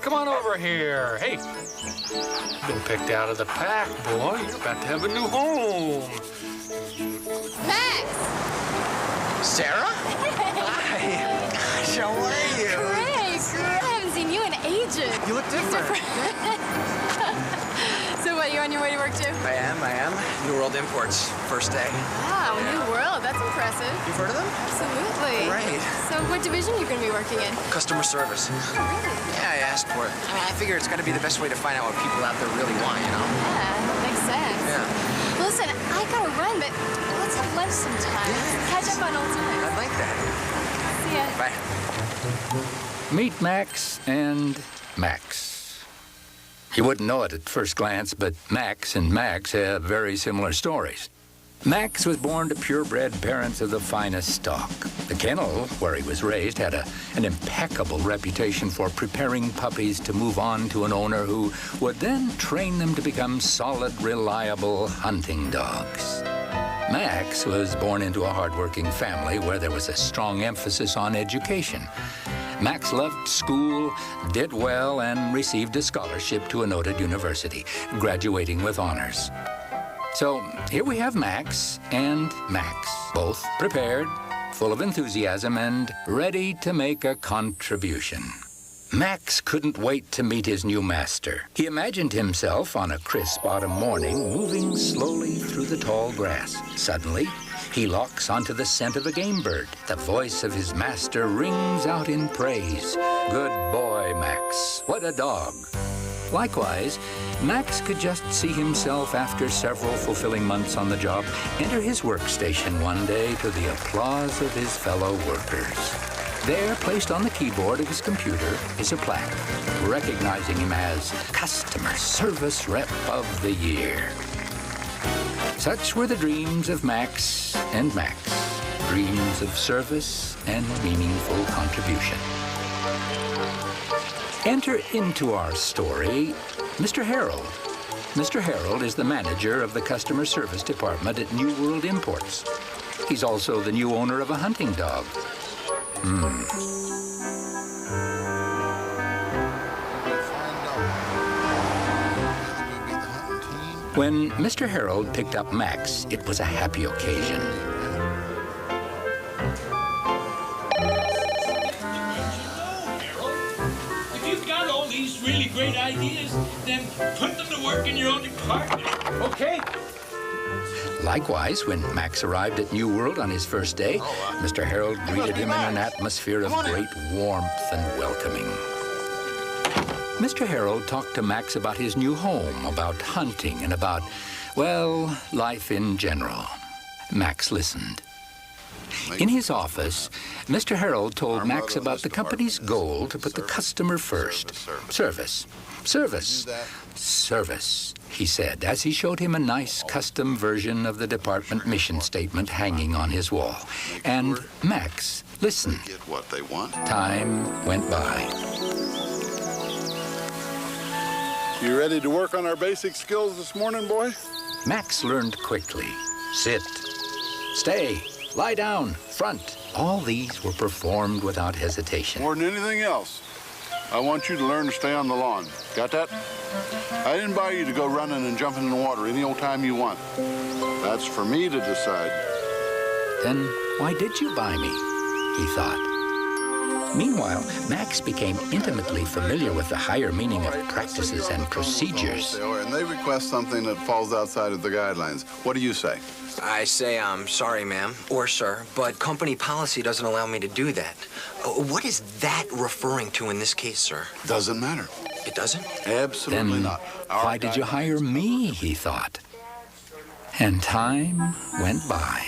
come on over here. Hey, been picked out of the pack, boy. You're about to have a new home. Max! Sarah? Hi. Gosh, how are you? Great. I haven't seen you in ages. You look different. So what, you on your way to work too? I am. New World Imports. First day. Wow, New World. That's impressive. You've heard of them? Absolutely. Right. So what division are you going to be working in? Customer service. Oh, really? Yeah, I asked for it. I mean, I figure it's got to be the best way to find out what people out there really want, you know? Yeah, makes sense. Yeah. Well, listen, I got to run, but let's have lunch sometime. Yeah. Catch up on old times. I'd like that. See ya. Bye. Meet Max and Max. You wouldn't know it at first glance, but Max and Max have very similar stories. Max was born to purebred parents of the finest stock. The kennel, where he was raised, had an impeccable reputation for preparing puppies to move on to an owner who would then train them to become solid, reliable hunting dogs. Max was born into a hardworking family where there was a strong emphasis on education. Max loved school, did well, and received a scholarship to a noted university, graduating with honors. So here we have Max and Max, both prepared, full of enthusiasm, and ready to make a contribution. Max couldn't wait to meet his new master. He imagined himself on a crisp autumn morning, moving slowly through the tall grass. Suddenly, he locks onto the scent of a game bird. The voice of his master rings out in praise. Good boy, Max. What a dog. Likewise, Max could just see himself after several fulfilling months on the job enter his workstation one day to the applause of his fellow workers. There, placed on the keyboard of his computer, is a plaque recognizing him as Customer Service Rep of the Year. Such were the dreams of Max and Max, dreams of service and meaningful contribution. Enter into our story Mr. Harold. Mr. Harold is the manager of the customer service department at New World Imports. He's also the new owner of a hunting dog. When Mr. Harold picked up Max, it was a happy occasion. If you've got all these really great ideas, then put them to work in your own department. Okay? Likewise, when Max arrived at New World on his first day, Mr. Harold greeted him in an atmosphere of great warmth and welcoming. Mr. Harold talked to Max about his new home, about hunting, and about, well, life in general. Max listened. In his office, Mr. Harold told Max about the company's goal to put the customer first. Service, he said, as he showed him a nice custom version of the department mission statement hanging on his wall. And Max listened. Time went by. You ready to work on our basic skills this morning, boy? Max learned quickly. Sit, stay, lie down, front. All these were performed without hesitation. More than anything else, I want you to learn to stay on the lawn. Got that? I didn't buy you to go running and jumping in the water any old time you want. That's for me to decide. Then why did you buy me? He thought. Meanwhile, Max became intimately familiar with the higher meaning of practices and procedures. And they request something that falls outside of the guidelines. What do you say? I say I'm sorry, ma'am, or sir, but company policy doesn't allow me to do that. What is that referring to in this case, sir? Doesn't matter. It doesn't? Absolutely Then not. why did you hire me, he thought. And time went by.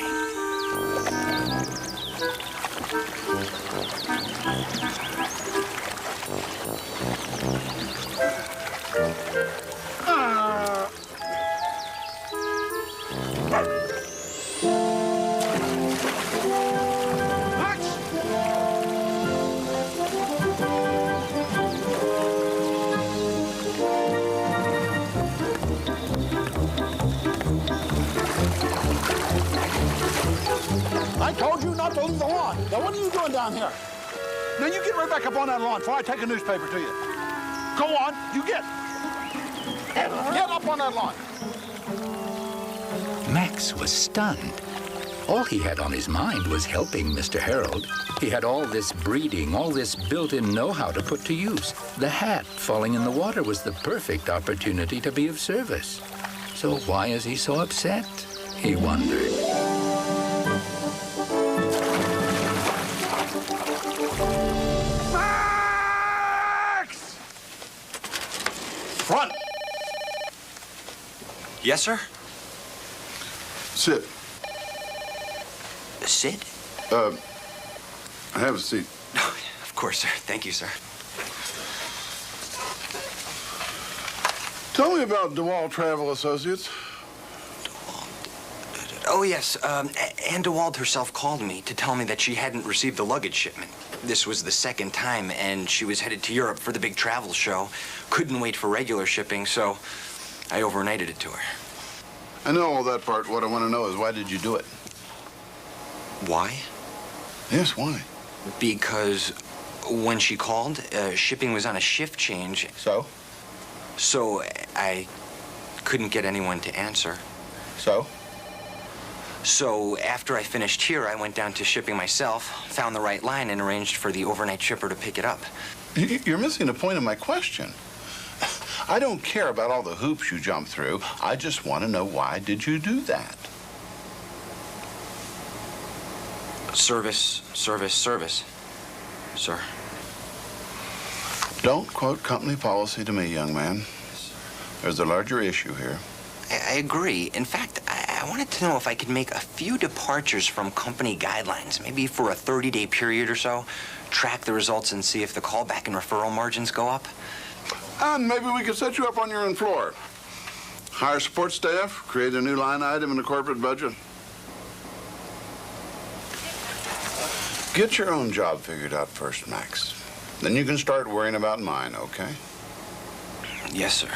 I told you not to leave the lawn. Now, what are you doing down here? Now, you get right back up on that lawn before I take a newspaper to you. Go on, you get. Get up on that lawn. Max was stunned. All he had on his mind was helping Mr. Harold. He had all this breeding, all this built-in know-how to put to use. The hat falling in the water was the perfect opportunity to be of service. So why is he so upset? He wondered. Max! Front. Yes, sir? Sit. Sit? Have a seat. Oh, of course, sir. Thank you, sir. Tell me about DeWalt Travel Associates. Oh, yes. Ann DeWald herself called me to tell me that she hadn't received the luggage shipment. This was the second time, and she was headed to Europe for the big travel show. Couldn't wait for regular shipping, so I overnighted it to her. I know all that part. What I want to know is why did you do it? Why? Yes, why? Because when she called, shipping was on a shift change. So? So I couldn't get anyone to answer. So? So after I finished here, I went down to shipping myself, found the right line, and arranged for the overnight shipper to pick it up. You're missing the point of my question. I don't care about all the hoops you jump through. I just want to know why did you do that? Service, service, service, sir. Don't quote company policy to me, young man. There's a larger issue here. I agree. In fact, I wanted to know if I could make a few departures from company guidelines, maybe for a 30-day period or so, track the results and see if the callback and referral margins go up. And maybe we could set you up on your own floor. Hire support staff, create a new line item in the corporate budget. Get your own job figured out first, Max. Then you can start worrying about mine, okay? Yes, sir.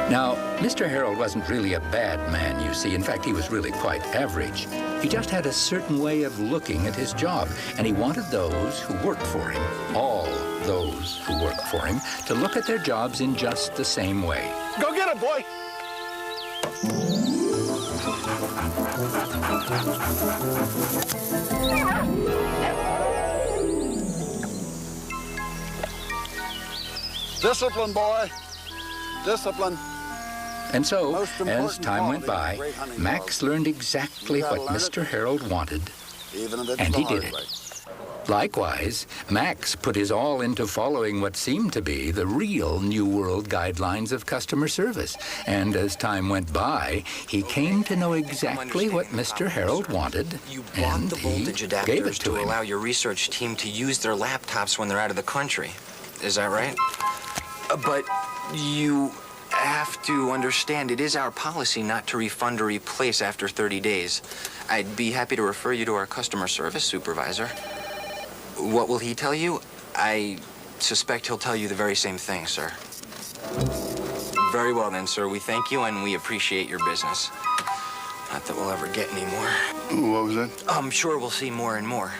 Now, Mr. Harold wasn't really a bad man, you see. In fact, he was really quite average. He just had a certain way of looking at his job, and he wanted those who worked for him, all those who worked for him, to look at their jobs in just the same way. Go get it, boy. Discipline, boy. Discipline. And so, as time went by, Max learned exactly what Mr. Harold wanted, and he did it. Likewise, Max put his all into following what seemed to be the real New World guidelines of customer service. And as time went by, he came to know exactly what Mr. Harold wanted, You bought and the he voltage gave it adapters to to him. allow your research team to use their laptops when they're out of the country. Is that right? But you have to understand, it is our policy not to refund or replace after 30 days. I'd be happy to refer you to our customer service supervisor. What will he tell you? I suspect he'll tell you the very same thing, sir. Very well then, sir. We thank you and we appreciate your business. Not that we'll ever get any more. What was that? I'm sure we'll see more and more.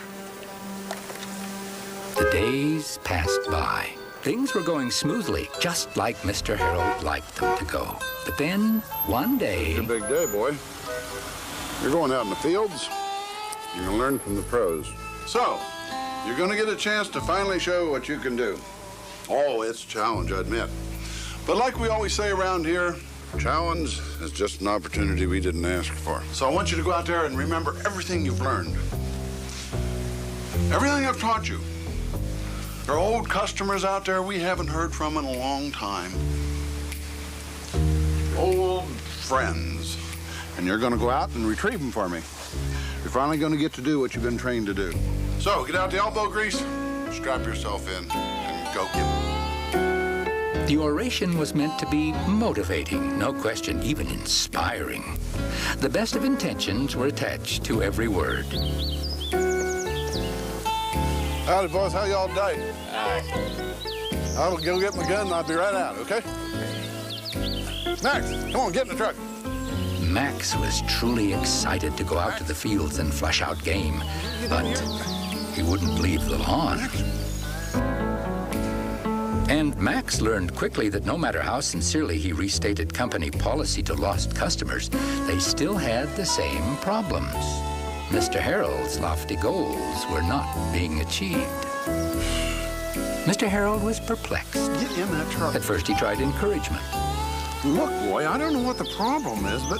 The days passed by. Things were going smoothly, just like Mr. Harold liked them to go. But then, one day... It's a big day, boy. You're going out in the fields. You're going to learn from the pros. So, you're going to get a chance to finally show what you can do. Oh, it's a challenge, I admit. But like we always say around here, challenge is just an opportunity we didn't ask for. So I want you to go out there and remember everything you've learned. Everything I've taught you. There are old customers out there we haven't heard from in a long time. Old friends. And you're going to go out and retrieve them for me. You're finally going to get to do what you've been trained to do. So, get out the elbow grease, strap yourself in, and go get it. The oration was meant to be motivating, no question, even inspiring. The best of intentions were attached to every word. Howdy, boys. How y'all today? I'll go get my gun and I'll be right out, okay? Max, come on, get in the truck. Max was truly excited to go out to the fields and flush out game, but he wouldn't leave the lawn. And Max learned quickly that no matter how sincerely he restated company policy to lost customers, they still had the same problems. Mr. Harold's lofty goals were not being achieved. Mr. Harold was perplexed. Get in that truck. At first, he tried encouragement. Look, boy, I don't know what the problem is, but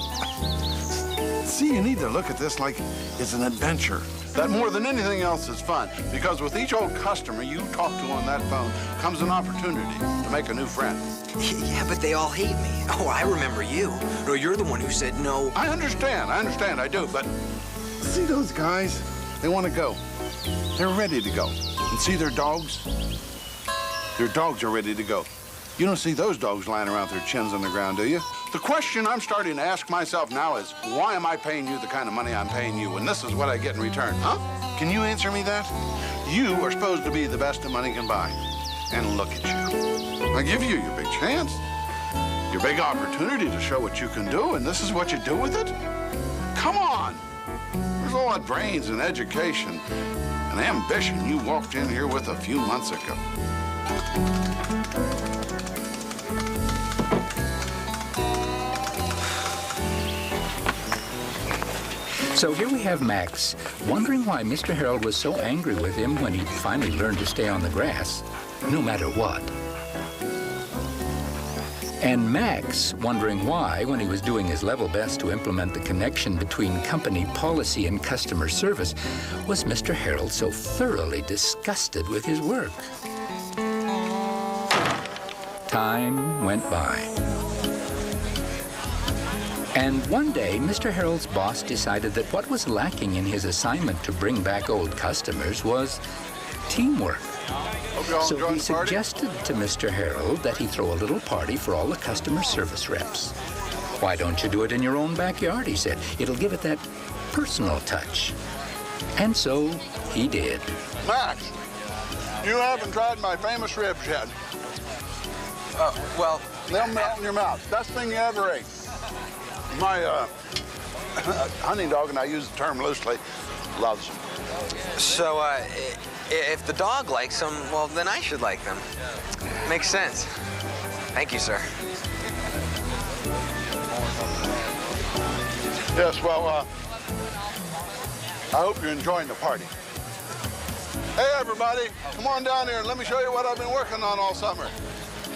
see, you need to look at this like it's an adventure. That more than anything else is fun, because with each old customer you talk to on that phone comes an opportunity to make a new friend. Yeah, but they all hate me. Oh, I remember you. No, you're the one who said no. I understand, I do, but see those guys? They want to go. They're ready to go. And see their dogs? Their dogs are ready to go. You don't see those dogs lying around with their chins on the ground, do you? The question I'm starting to ask myself now is, why am I paying you the kind of money I'm paying you when this is what I get in return, huh? Can you answer me that? You are supposed to be the best that money can buy. And look at you. I give you your big chance, your big opportunity to show what you can do, and this is what you do with it? Come on. There's all that brains and education and ambition you walked in here with a few months ago. So here we have Max, wondering why Mr. Harold was so angry with him when he finally learned to stay on the grass, no matter what. And Max wondering why, when he was doing his level best to implement the connection between company policy and customer service, was Mr. Harold so thoroughly disgusted with his work. Time went by. And one day, Mr. Harold's boss decided that what was lacking in his assignment to bring back old customers was teamwork. So he suggested to Mr. Harold that he throw a little party for all the customer service reps. Why don't you do it in your own backyard, he said. It'll give it that personal touch. And so he did. Max, you haven't tried my famous ribs yet. Well... They'll melt in your mouth. Best thing you ever ate. My hunting dog, and I use the term loosely, loves them. So, if the dog likes them, well, then I should like them. Makes sense. Thank you, sir. Yes, well, I hope you're enjoying the party. Hey, everybody, come on down here and let me show you what I've been working on all summer.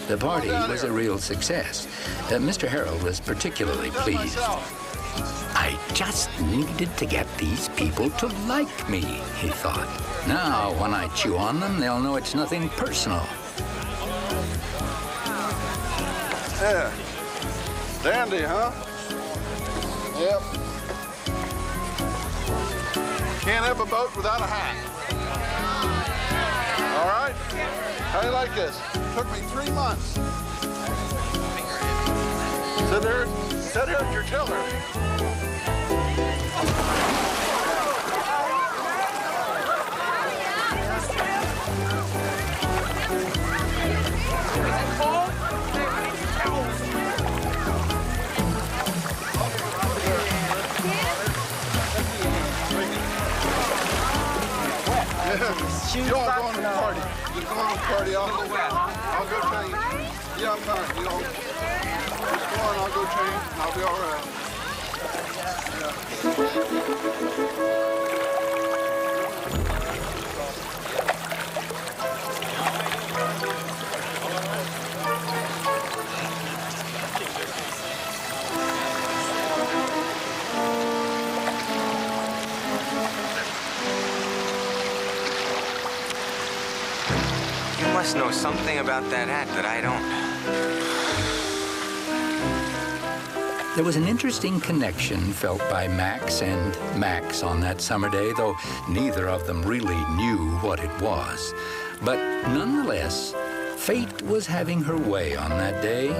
The party was a real success. Mr. Harold was particularly pleased. I just needed to get these people to like me, he thought. Now, when I chew on them, they'll know it's nothing personal. Yeah. Dandy, huh? Yep. Can't have a boat without a hat. All right? How do you like this? Took me 3 months. Sit here at your tiller. You're going to the party. You're going to the party. I'll go change. Yeah, I'm fine. You know, just go on. I'll go change. And I'll be all right. You must know something about that hat that I don't. There was an interesting connection felt by Max and Max on that summer day, though neither of them really knew what it was. But nonetheless, fate was having her way on that day,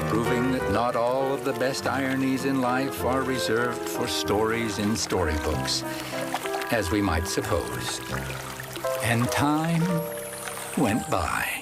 proving that not all of the best ironies in life are reserved for stories in storybooks, as we might suppose. And time went by.